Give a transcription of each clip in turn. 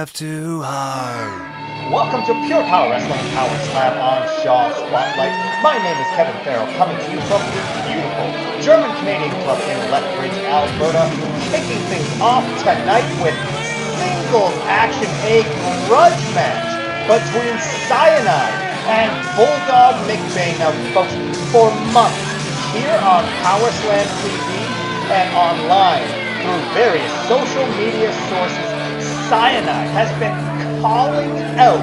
laugh too hard. Welcome to Pure Power Wrestling Power Slam on Shaw Spotlight. My name is Kevin Farrell, coming to you from the beautiful German-Canadian club in Lethbridge, Alberta. Kicking things off tonight with singles action, a grudge match between Cyanide and Bulldog MacBain. Now, folks, for months here on PowerSlamTV and online through various social media sources, Cyanide has been calling out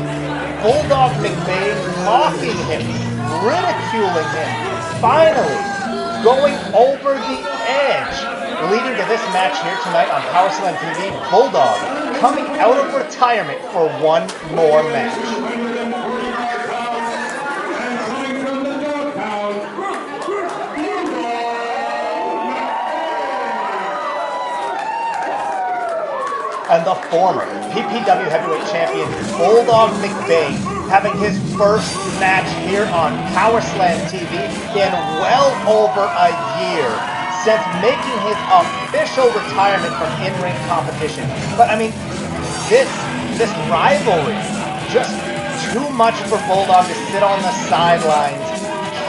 Bulldog MacBain, mocking him, ridiculing him, finally going over the edge, leading to this match here tonight on PowerSlamTV. Bulldog coming out of retirement for one more match. And the former PPW Heavyweight Champion Bulldog MacBain having his first match here on PowerSlamTV in well over a year since making his official retirement from in-ring competition. But I mean, this rivalry, just too much for Bulldog to sit on the sidelines.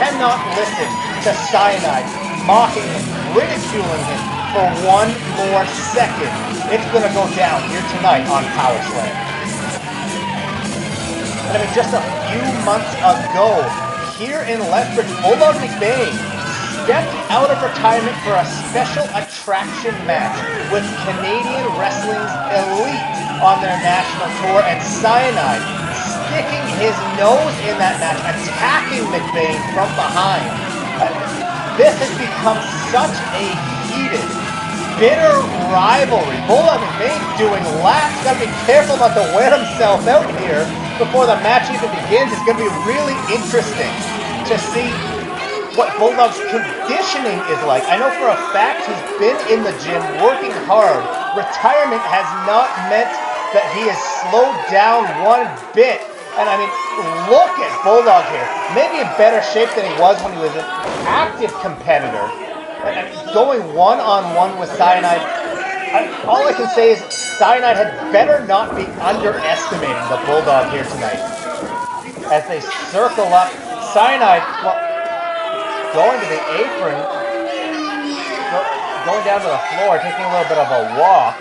Cannot listen to Cyanide mocking him, ridiculing him for one more second. It's going to go down here tonight on PowerSlam. And I mean, just a few months ago, here in Lethbridge, Bulldog MacBain stepped out of retirement for a special attraction match with Canadian Wrestling's Elite on their national tour, and Cyanide sticking his nose in that match, attacking MacBain from behind. This has become such a heated, bitter rivalry. Bulldog MacBain doing laps. Gotta be careful not to wear himself out here before the match even begins. It's gonna be really interesting to see what Bulldog's conditioning is like. I know for a fact he's been in the gym working hard. Retirement has not meant that he has slowed down one bit. And I mean, look at Bulldog here. Maybe in better shape than he was when he was an active competitor. And going one-on-one with Cyanide, all I can say is Cyanide had better not be underestimating the Bulldog here tonight. As they circle up, Cyanide, well, going to the apron, going down to the floor, taking a little bit of a walk.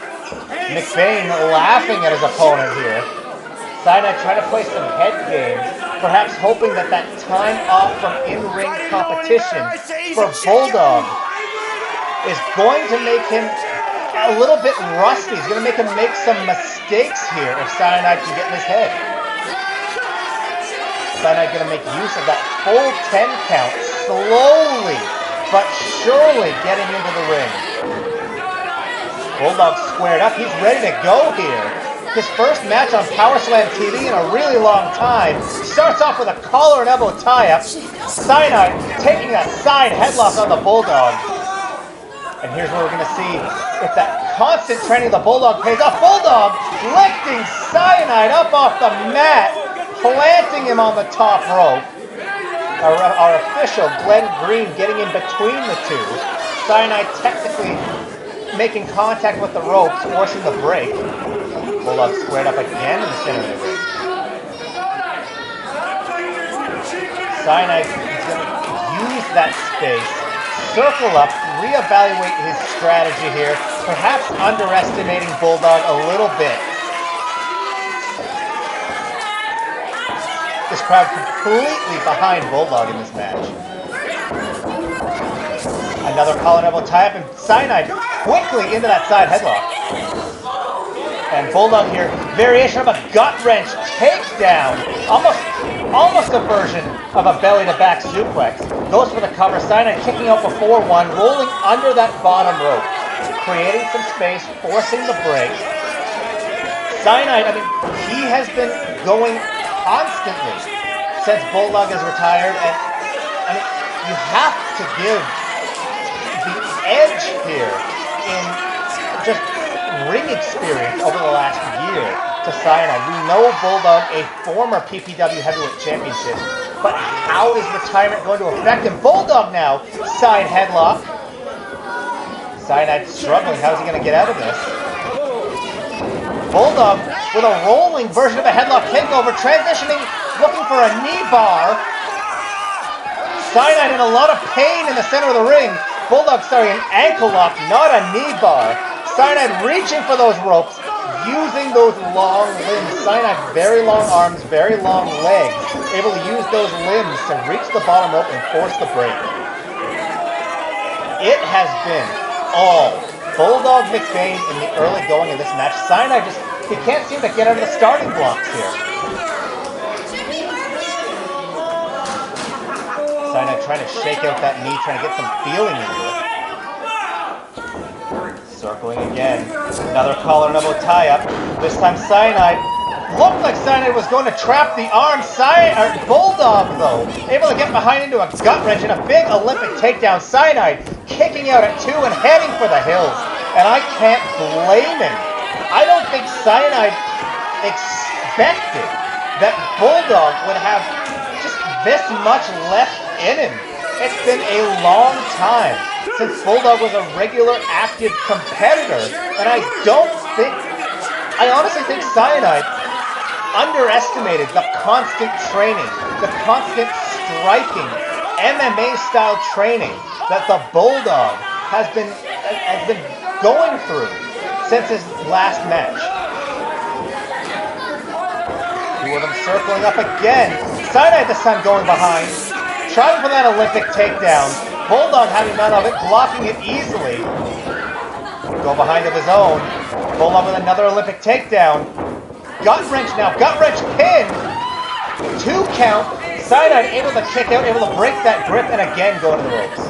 MacBain laughing at his opponent here. Cyanide trying to play some head games, perhaps hoping that time off from in-ring competition for Bulldog is going to make him a little bit rusty. He's going to make him make some mistakes here if Cyanide can get in his head. Cyanide going to make use of that full 10 count, slowly but surely getting into the ring. Bulldog squared up. He's ready to go here. His first match on PowerSlamTV in a really long time. Starts off with a collar and elbow tie-up. Cyanide taking a side headlock on the Bulldog. And here's where we're going to see if that constant training of the Bulldog pays off. Bulldog lifting Cyanide up off the mat, planting him on the top rope. Our official, Glenn Green, getting in between the two. Cyanide technically making contact with the ropes, forcing the break. Bulldog squared up again in the center of the ring. Cyanide is going to use that space, circle up, reevaluate his strategy here, perhaps underestimating Bulldog a little bit. This crowd completely behind Bulldog in this match. Another collar and elbow tie-up, and Cyanide quickly into that side headlock. And Bulldog here, variation of a gut-wrench takedown. Almost a version of a belly-to-back suplex. Goes for the cover. Cyanide kicking out before one, rolling under that bottom rope. Creating some space, forcing the break. Cyanide, I mean, he has been going constantly since Bulldog has retired. And I mean, you have to give the edge here in just ring experience over the last year to Cyanide. We know Bulldog, a former PPW Heavyweight Championship, but how is retirement going to affect him? Bulldog now, side headlock. Cyanide struggling. How's he going to get out of this? Bulldog with a rolling version of a headlock takeover, transitioning, looking for a knee bar. Cyanide in a lot of pain in the center of the ring. Bulldog starting an ankle lock, not a knee bar. Cyanide reaching for those ropes, using those long limbs. Cyanide, very long arms, very long legs, able to use those limbs to reach the bottom rope and force the break. It has been all Bulldog McBaine in the early going of this match. Cyanide just, he can't seem to get out of the starting blocks here. Cyanide trying to shake out that knee, trying to get some feeling into it. Circling again. Another collar and elbow tie-up. This time Cyanide. Looked like Cyanide was going to trap the arm. Bulldog, though, able to get behind into a gut wrench and a big Olympic takedown. Cyanide kicking out at 2 and heading for the hills. And I can't blame him. I don't think Cyanide expected that Bulldog would have just this much left in him. It's been a long time since Bulldog was a regular active competitor, and I honestly think Cyanide underestimated the constant training, the constant striking, MMA-style training that the Bulldog has been going through since his last match. Two of them circling up again. Cyanide this time going behind. Trying for that Olympic takedown. Bulldog having none of it, blocking it easily. Go behind of his own. Bulldog with another Olympic takedown. Gut wrench now. Gut wrench pin. 2 count. Cyanide able to kick out, able to break that grip, and again go into the ropes.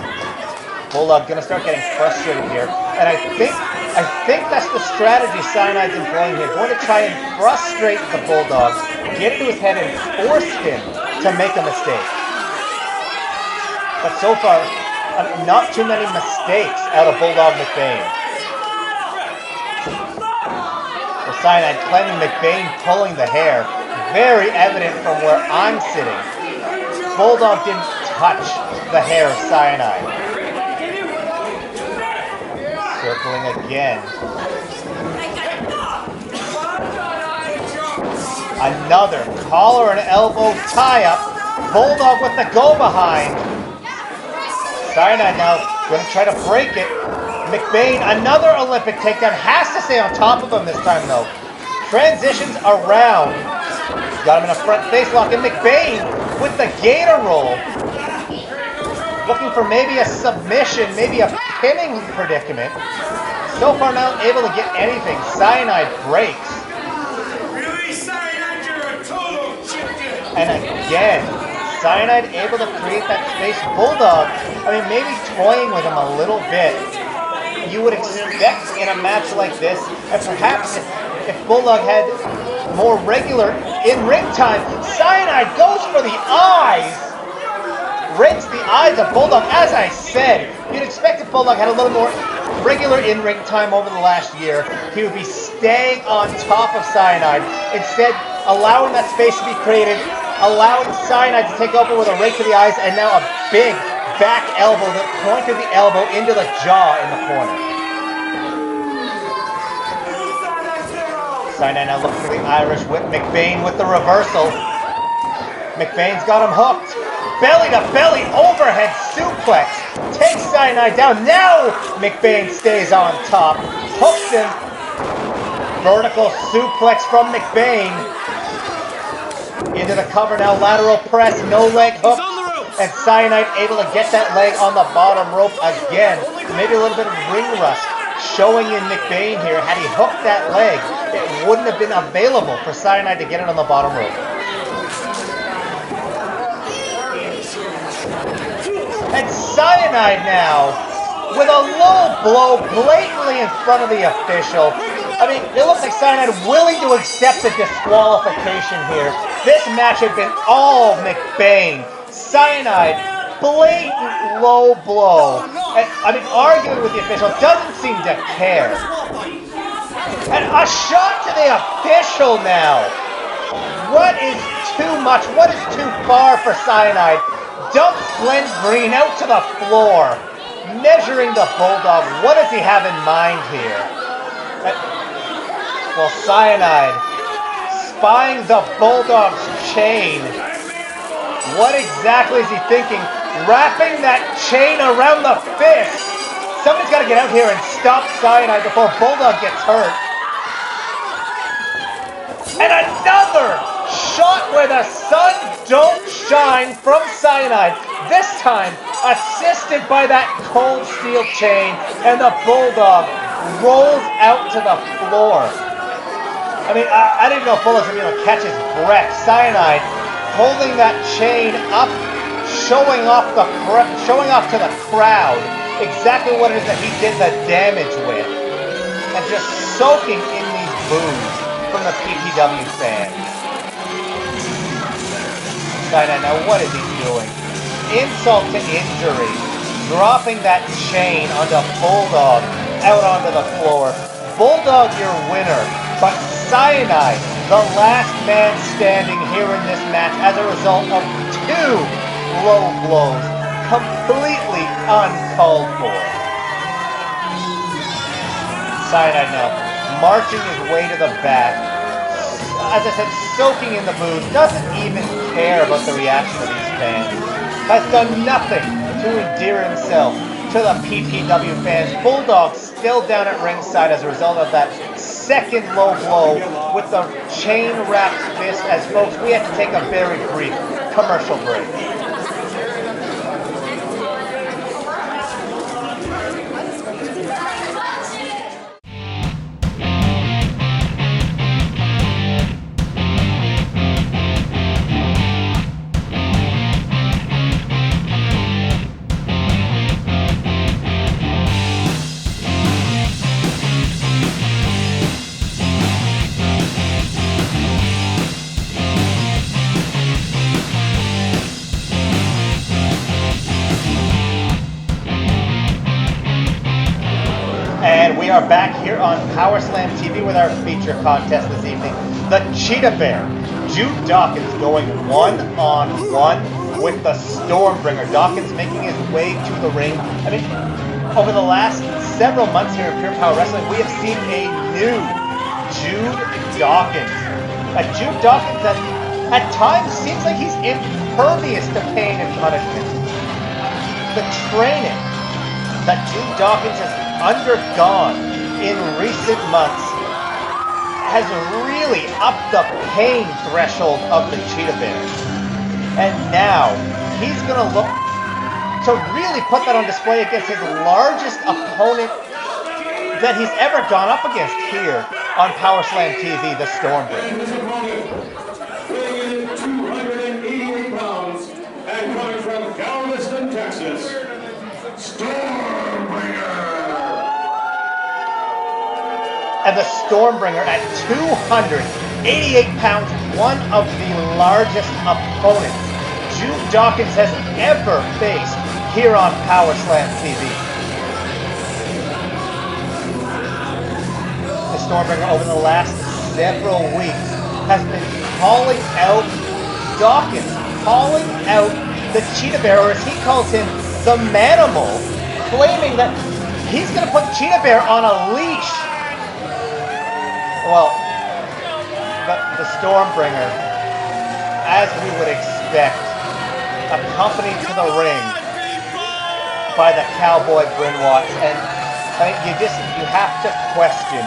Bulldog gonna start getting frustrated here. And I think that's the strategy Cyanide's employing here. Going to try and frustrate the Bulldog, get into his head and force him to make a mistake. But so far, not too many mistakes out of Bulldog McBaine. For Cyanide claiming McBaine pulling the hair. Very evident from where I'm sitting. Bulldog didn't touch the hair of Cyanide. Circling again. Another collar and elbow tie-up. Bulldog with the go-behind. Cyanide now going to try to break it. McBaine, another Olympic takedown. Has to stay on top of him this time, though. Transitions around. Got him in a front face lock. And McBaine with the gator roll. Looking for maybe a submission, maybe a pinning predicament. So far not able to get anything. Cyanide breaks. Really, Cyanide, you're a total chicken. And again, Cyanide able to create that space. Bulldog, I mean, maybe toying with him a little bit. You would expect in a match like this, and perhaps if Bulldog had more regular in-ring time, Cyanide goes for the eyes. Rakes the eyes of Bulldog. As I said, you'd expect if Bulldog had a little more regular in-ring time over the last year, he would be staying on top of Cyanide. Instead, allowing that space to be created, allowing Cyanide to take over with a rake to the eyes, and now a big back elbow that pointed the elbow into the jaw in the corner. Cyanide now looking for the Irish whip. McBaine with the reversal. McBaine's got him hooked. Belly to belly overhead suplex. Takes Cyanide down. Now McBaine stays on top. Hooks him. Vertical suplex from McBaine. Into the cover now, lateral press, no leg hook, and Cyanide able to get that leg on the bottom rope again. Maybe a little bit of ring rust showing in McBaine here. Had he hooked that leg, it wouldn't have been available for Cyanide to get it on the bottom rope. And Cyanide now, with a low blow blatantly in front of the official. I mean, it looks like Cyanide willing to accept the disqualification here. This match had been all McBaine. Cyanide, blatant low blow. And, I mean, arguing with the official, doesn't seem to care. And a shot to the official now. What is too much? What is too far for Cyanide? Dumps Glenn Green out to the floor. Measuring the Bulldog. What does he have in mind here? Well, Cyanide, spying the Bulldog's chain. What exactly is he thinking? Wrapping that chain around the fist. Somebody's got to get out here and stop Cyanide before Bulldog gets hurt. And another shot where the sun don't shine from Cyanide. This time assisted by that cold steel chain, and the Bulldog rolls out to the floor. I mean, I didn't know Bulldog's going to catch his breath. Cyanide holding that chain up, showing off to the crowd exactly what it is that he did the damage with, and just soaking in these boos from the PPW fans. Cyanide, now what is he doing? Insult to injury, dropping that chain onto Bulldog out onto the floor. Bulldog your winner, but Cyanide, the last man standing here in this match as a result of 2 low blows, completely uncalled for. Cyanide now marching his way to the back, as I said, soaking in the booze, doesn't even care about the reaction of these fans, has done nothing to endear himself to the PPW fans. Bulldog still down at ringside as a result of that second low blow with the chain-wrapped fist, as folks, we have to take a very brief commercial break. And we are back here on PowerSlamTV with our feature contest this evening. The Cheetahbear, Jude Dawkins going one-on-one with the Stormbringer. Dawkins making his way to the ring. I mean, over the last several months here in Pure Power Wrestling, we have seen a new Jude Dawkins. A Jude Dawkins that at times seems like he's impervious to pain and punishment. The training that Jude Dawkins has undergone in recent months has really upped the pain threshold of the Cheetahbear. And now he's going to look to really put that on display against his largest opponent that he's ever gone up against here on PowerSlamTV, the Stormbringer. Weighing in 288 pounds and coming from Galveston, Texas, Stormbringer. And the Stormbringer at 288 pounds, one of the largest opponents Jude Dawkins has ever faced here on PowerSlamTV. The Stormbringer over the last several weeks has been calling out Dawkins, calling out the Cheetahbear, or as he calls him, the Manimal, claiming that he's going to put Cheetahbear on a leash. Well, the Stormbringer, as we would expect, accompanied to the ring by the Cowboy Grinwatch, and I mean, you have to question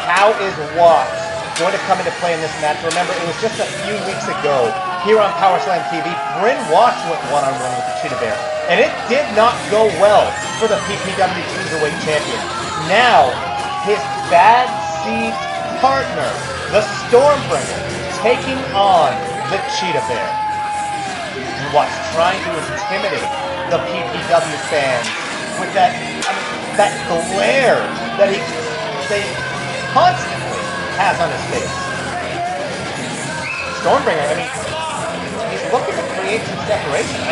how is Watts going to come into play in this match. Remember, it was just a few weeks ago here on PowerSlamTV, Bryn Watts went one-on-one with the Cheetahbear, and it did not go well for the PPW Cruiserweight Champion. Now, his bad seed partner, the Stormbringer, taking on the Cheetahbear. Watts trying to intimidate the PPW fans with that glare that he constantly has on his face. Stormbringer, I mean, he's looking to create some separation.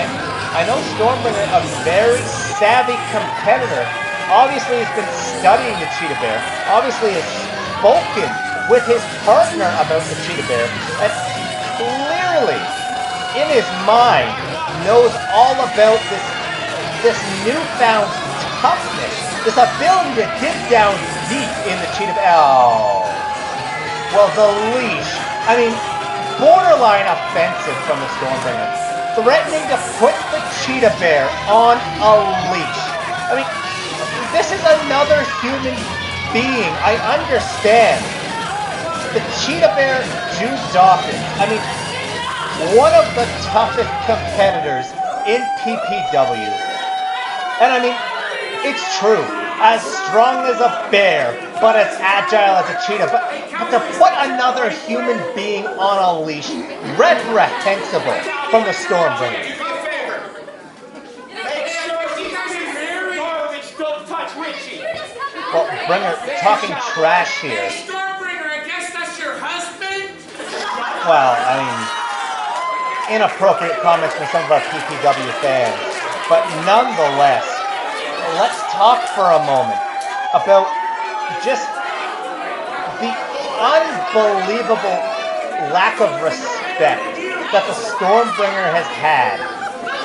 I know Stormbringer, a very savvy competitor, obviously has been studying the Cheetahbear, obviously has spoken with his partner about the Cheetahbear, and clearly, in his mind, knows all about this newfound toughness, this ability to dig down deep in the Cheetahbear. Oh, Well, the leash. I mean, borderline offensive from the Stormbringer. Threatening to put the Cheetahbear on a leash. I mean, this is another human being. I understand. The Cheetahbear, Jude Dawkins. I mean, one of the toughest competitors in PPW. And I mean, it's true. As strong as a bear, but as agile as a cheetah. But to put another human being on a leash, reprehensible from the Stormbringer. Well, Bringer talking trash here. Stormbringer, I guess that's your husband? Well, I mean, inappropriate comments from some of our PPW fans. But nonetheless, let's talk for a moment about just the unbelievable lack of respect that the Stormbringer has had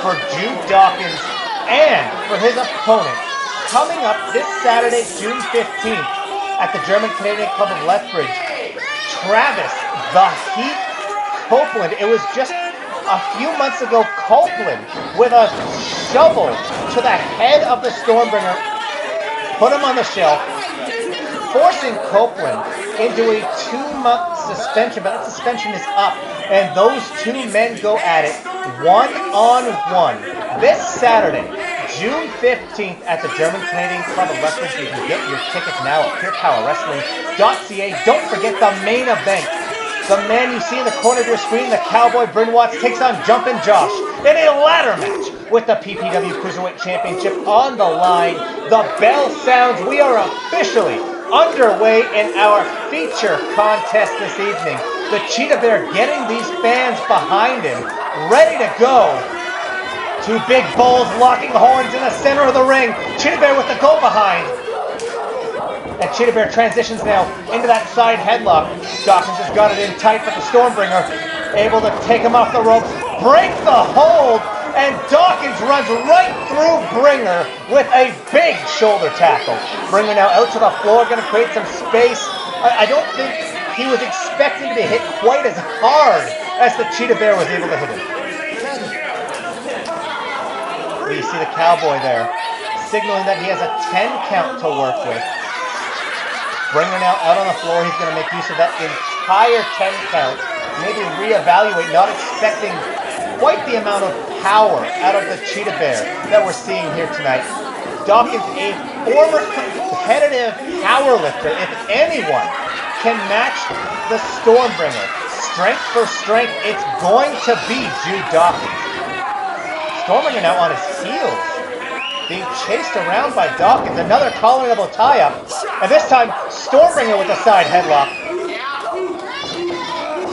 for Jude Dawkins and for his opponent coming up this Saturday, June 15th at the German-Canadian Club of Lethbridge. Travis, the Heat Copeland. It was just a few months ago, Copeland with a shovel to the head of the Stormbringer, put him on the shelf, forcing Copeland into a 2-month suspension, but that suspension is up, and those two men go at it one-on-one. This Saturday, June 15th at the German-Canadian Club of Lethbridge. You can get your tickets now at purepowerwrestling.ca. Don't forget the main event. The man you see in the corner of your screen, the Cowboy Bryn Watts, takes on Jumpin' Josh in a ladder match with the PPW Cruiserweight Championship on the line. The bell sounds. We are officially underway in our feature contest this evening. The Cheetahbear getting these fans behind him, ready to go. Two big bulls locking horns in the center of the ring. Cheetahbear with the go behind. And Cheetahbear transitions now into that side headlock. Dawkins has got it in tight, but the Stormbringer able to take him off the ropes, break the hold, and Dawkins runs right through Bringer with a big shoulder tackle. Bringer now out to the floor, going to create some space. I don't think he was expecting to be hit quite as hard as the Cheetahbear was able to hit him. You see the Cowboy there, signaling that he has a 10 count to work with. Bringer now out on the floor. He's going to make use of that entire 10 count. Maybe reevaluate, not expecting quite the amount of power out of the Cheetahbear that we're seeing here tonight. Dawkins, a former competitive powerlifter. If anyone can match the Stormbringer, strength for strength, it's going to be Jude Dawkins. Stormbringer now on his heels, being chased around by Dawkins. Another collar-level tie-up. And this time, Stormbringer with the side headlock.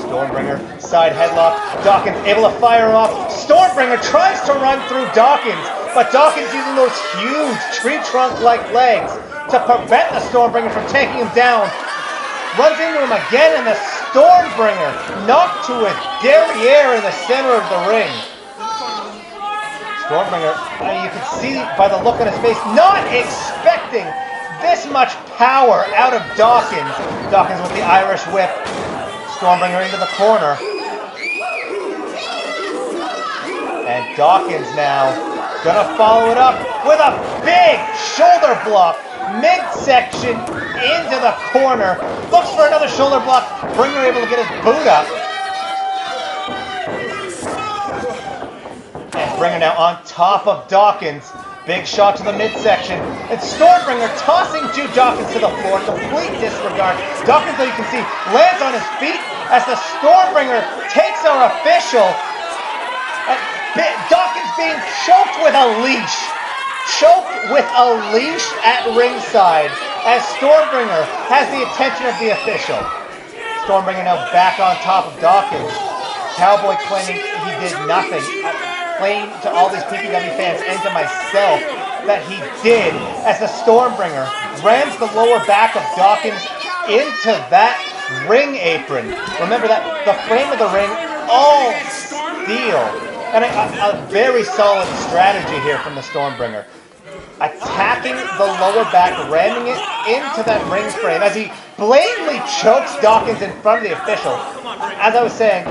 Stormbringer, side headlock. Dawkins able to fire off. Stormbringer tries to run through Dawkins, but Dawkins using those huge tree trunk-like legs to prevent the Stormbringer from taking him down. Runs into him again, and the Stormbringer knocked to a derriere in the center of the ring. Stormbringer, you can see by the look on his face, not expecting this much power out of Dawkins. Dawkins with the Irish whip. Stormbringer into the corner. And Dawkins now gonna follow it up with a big shoulder block. Midsection into the corner. Looks for another shoulder block. Bringer able to get his boot up. Bringer now on top of Dawkins. Big shot to the midsection. And Stormbringer tossing Jude Dawkins to the floor. Complete disregard. Dawkins, though you can see, lands on his feet as the Stormbringer takes our official. Dawkins being choked with a leash. Choked with a leash at ringside as Stormbringer has the attention of the official. Stormbringer now back on top of Dawkins. Cowboy claiming he did nothing. Explain to all these PPW fans and to myself that he did as the Stormbringer rams the lower back of Dawkins into that ring apron. Remember that the frame of the ring, all steel. And a very solid strategy here from the Stormbringer. attacking the lower back, ramming it into that ring frame as he blatantly chokes Dawkins in front of the official. As I was saying,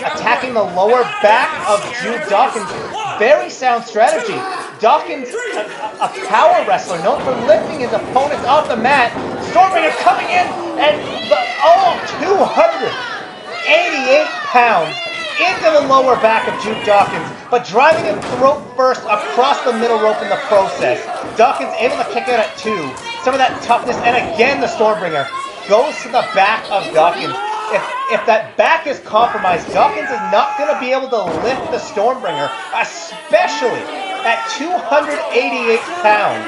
attacking the lower back of Jude Dawkins, very sound strategy. Dawkins, a power wrestler known for lifting his opponents off the mat. Stormbringer coming in and 288 pounds into the lower back of Jude Dawkins, but driving him throat first across the middle rope in the process. Dawkins able to kick out at 2. Some of that toughness, and again the Stormbringer goes to the back of Dawkins. If that back is compromised, Dawkins is not going to be able to lift the Stormbringer, especially at 288 pounds.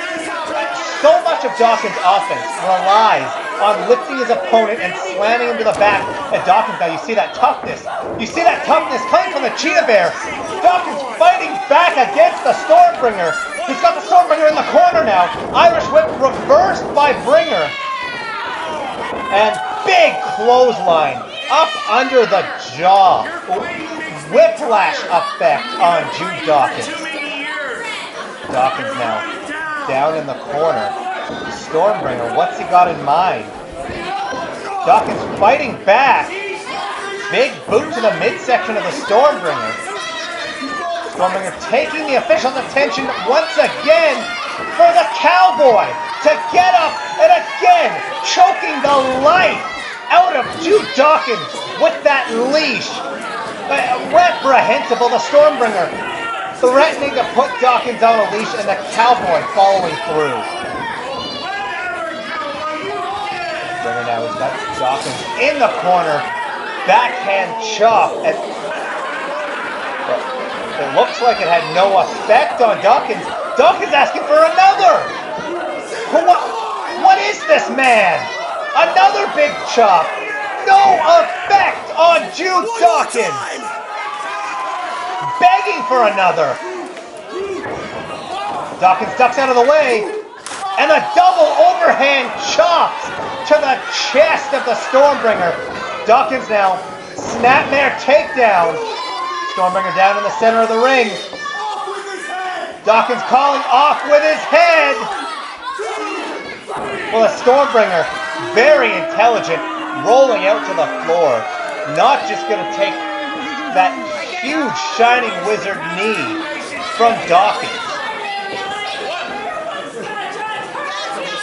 So much of Dawkins' offense relies on lifting his opponent and slamming him to the back. And Dawkins, now you see that toughness. You see that toughness coming from the Cheetahbear. Dawkins fighting back against the Stormbringer. He's got the Stormbringer in the corner now. Irish whip reversed by Bringer. And big clothesline up under the jaw. Whiplash effect on Jude Dawkins. Dawkins now down in the corner. Stormbringer, what's he got in mind? Dawkins fighting back. Big boot to the midsection of the Stormbringer. Stormbringer taking the official's attention once again for the Cowboy to get up and again choking the life out of Jude Dawkins with that leash. Reprehensible, the Stormbringer threatening to put Dawkins on a leash and the Cowboy following through. Bringer now has got Dawkins in the corner. Backhand chop. And it looks like it had no effect on Dawkins. Dawkins asking for another. What is this man? Another big chop. No effect on Jude Dawkins. Begging for another. Dawkins ducks out of the way. And a double overhand chops to the chest of the Stormbringer. Dawkins now, snapmare takedown. Stormbringer down in the center of the ring. Dawkins calling off with his head. Well, the Stormbringer, very intelligent, rolling out to the floor. Not just going to take that huge Shining Wizard knee from Dawkins.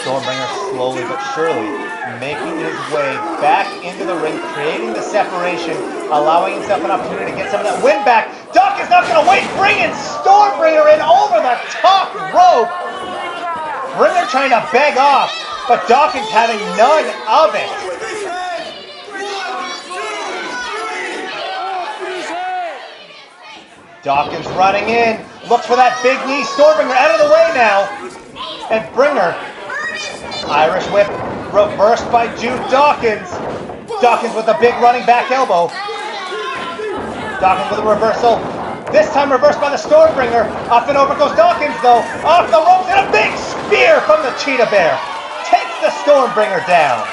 Stormbringer slowly but surely making his way back into the ring, creating the separation, allowing himself an opportunity to get some of that win back. Dawkins not going to wait, bringing Stormbringer in over the top rope. Bringer trying to beg off, but Dawkins having none of it. Dawkins running in, looks for that big knee. Stormbringer out of the way now. And Bringer, Irish whip reversed by Jude Dawkins. Dawkins with a big running back elbow. Dawkins with a reversal. This time reversed by the Stormbringer. Up and over goes Dawkins though. Off the ropes and a big spear from the Cheetahbear. Takes the Stormbringer down.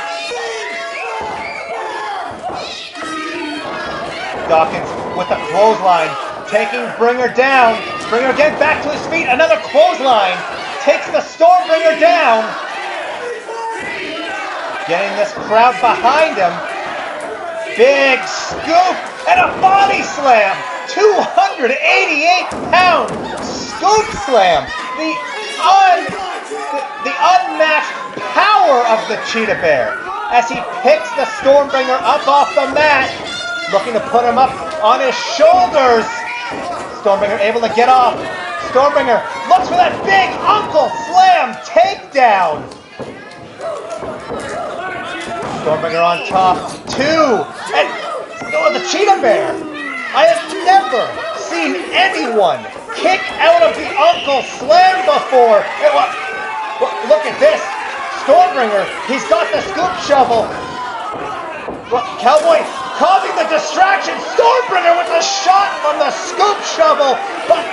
Dawkins with a clothesline. Taking Bringer down. Bringer again back to his feet. Another clothesline. Takes the Stormbringer down. Getting this crowd behind him. Big scoop and a body slam. 288-pound scoop slam. The unmatched power of the Cheetahbear as he picks the Stormbringer up off the mat. Looking to put him up on his shoulders. Stormbringer able to get off. Stormbringer looks for that big Uncle Slam takedown. Stormbringer on top. 2. And the Cheetahbear. I have never seen anyone kick out of the Uncle Slam before. Look at this. Stormbringer, he's got the scoop shovel. Cowboy causing the distraction. Stormbringer with the shot from the scoop shovel, but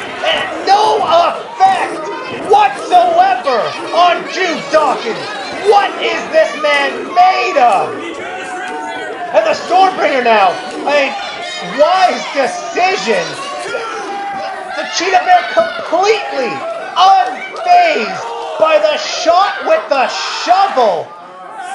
no effect whatsoever on Jude Dawkins. What is this man made of? And the Stormbringer now, wise decision. The Cheetahbear completely unfazed by the shot with the shovel.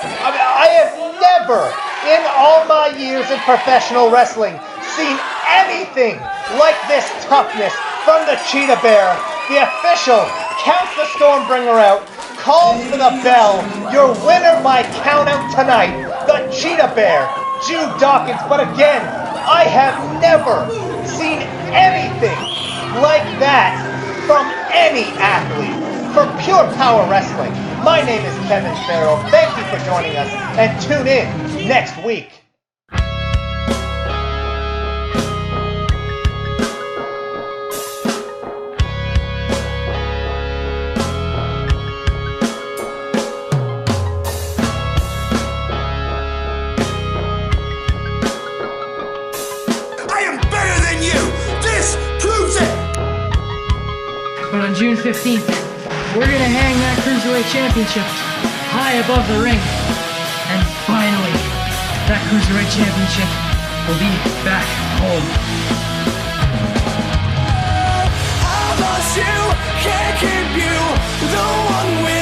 I have never, in all my years in professional wrestling, seen anything like this toughness from the Cheetahbear. The official counts the Stormbringer out, calls for the bell. Your winner by countout tonight, the Cheetahbear, Jude Dawkins. But again, I have never seen anything like that from any athlete. For Pure Power Wrestling, my name is Kevin Farrell. Thank you for joining us, and tune in next week. But on June 15th, we're gonna hang that Cruiserweight Championship high above the ring. And finally, that Cruiserweight Championship will be back home. I lost you, can't keep you, the one with